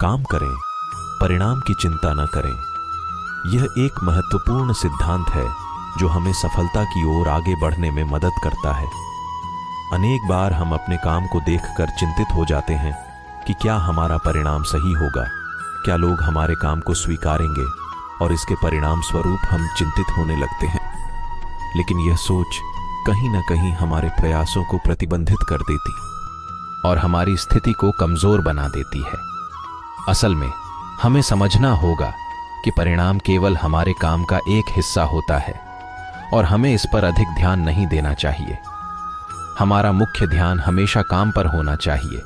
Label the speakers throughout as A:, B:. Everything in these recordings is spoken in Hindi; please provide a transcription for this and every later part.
A: काम करें, परिणाम की चिंता न करें। यह एक महत्वपूर्ण सिद्धांत है जो हमें सफलता की ओर आगे बढ़ने में मदद करता है। अनेक बार हम अपने काम को देखकर चिंतित हो जाते हैं कि क्या हमारा परिणाम सही होगा, क्या लोग हमारे काम को स्वीकारेंगे, और इसके परिणाम स्वरूप हम चिंतित होने लगते हैं। लेकिन यह सोच कहीं ना कहीं हमारे प्रयासों को प्रतिबंधित कर देती
B: और हमारी स्थिति को कमजोर बना देती है। असल में हमें समझना होगा कि परिणाम केवल हमारे काम का एक हिस्सा होता है और हमें इस पर अधिक ध्यान नहीं देना चाहिए। हमारा मुख्य ध्यान हमेशा काम पर होना चाहिए,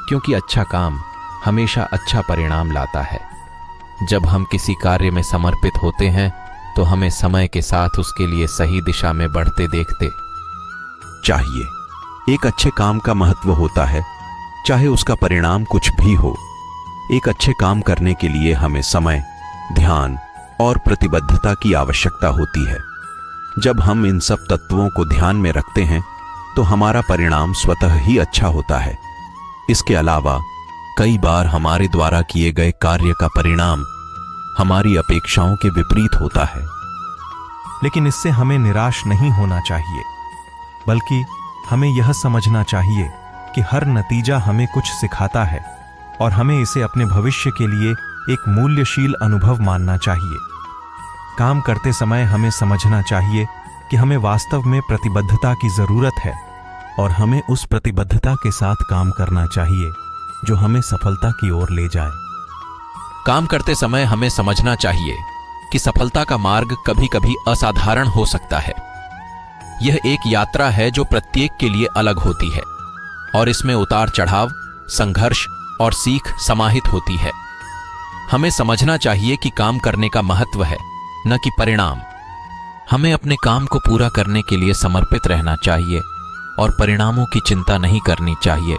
B: क्योंकि अच्छा काम हमेशा अच्छा परिणाम लाता है। जब हम किसी कार्य में समर्पित होते हैं तो हमें समय के साथ उसके लिए सही दिशा में बढ़ते देखते
A: चाहिए। एक अच्छे काम का महत्व होता है, चाहे उसका परिणाम कुछ भी हो। एक अच्छे काम करने के लिए हमें समय, ध्यान और प्रतिबद्धता की आवश्यकता होती है। जब हम इन सब तत्वों को ध्यान में रखते हैं तो हमारा परिणाम स्वतः ही अच्छा होता है। इसके अलावा कई बार हमारे द्वारा किए गए कार्य का परिणाम हमारी अपेक्षाओं के विपरीत होता है।
C: लेकिन इससे हमें निराश नहीं होना चाहिए, बल्कि हमें यह समझना चाहिए कि हर नतीजा हमें कुछ सिखाता है और हमें इसे अपने भविष्य के लिए एक मूल्यशील अनुभव मानना चाहिए। काम करते समय हमें समझना चाहिए कि हमें वास्तव में प्रतिबद्धता की जरूरत है और हमें उस प्रतिबद्धता के साथ काम करना चाहिए जो हमें सफलता की ओर ले जाए।
B: काम करते समय हमें समझना चाहिए कि सफलता का मार्ग कभी कभी असाधारण हो सकता है। यह एक यात्रा है जो प्रत्येक के लिए अलग होती है और इसमें उतार चढ़ाव, संघर्ष और सीख समाहित होती है। हमें समझना चाहिए कि काम करने का महत्व है, न कि परिणाम। हमें अपने काम को पूरा करने के लिए समर्पित रहना चाहिए और परिणामों की चिंता नहीं करनी चाहिए।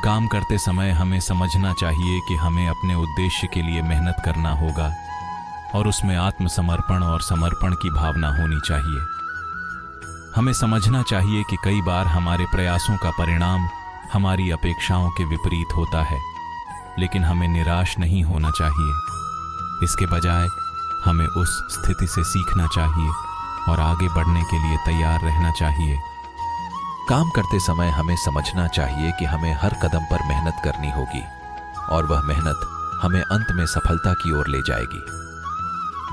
C: काम करते समय हमें समझना चाहिए कि हमें अपने उद्देश्य के लिए मेहनत करना होगा और उसमें आत्मसमर्पण और समर्पण की भावना होनी चाहिए। हमें समझना चाहिए कि कई बार हमारे प्रयासों का परिणाम हमारी अपेक्षाओं के विपरीत होता है, लेकिन हमें निराश नहीं होना चाहिए। इसके बजाय हमें उस स्थिति से सीखना चाहिए और आगे बढ़ने के लिए तैयार रहना चाहिए।
A: काम करते समय हमें समझना चाहिए कि हमें हर कदम पर मेहनत करनी होगी और वह मेहनत हमें अंत में सफलता की ओर ले जाएगी।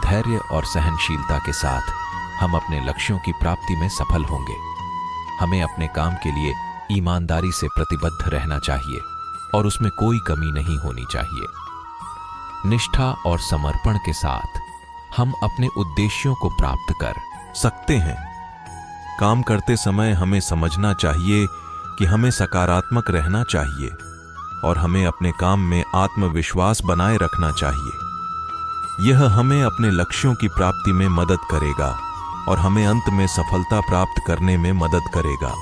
A: धैर्य और सहनशीलता के साथ हम अपने लक्ष्यों की प्राप्ति में सफल होंगे। हमें अपने काम के लिए ईमानदारी से प्रतिबद्ध रहना चाहिए और उसमें कोई कमी नहीं होनी चाहिए। निष्ठा और समर्पण के साथ हम अपने उद्देश्यों को प्राप्त कर सकते हैं। काम करते समय हमें समझना चाहिए कि हमें सकारात्मक रहना चाहिए और हमें अपने काम में आत्मविश्वास बनाए रखना चाहिए। यह हमें अपने लक्ष्यों की प्राप्ति में मदद करेगा और हमें अंत में सफलता प्राप्त करने में मदद करेगा।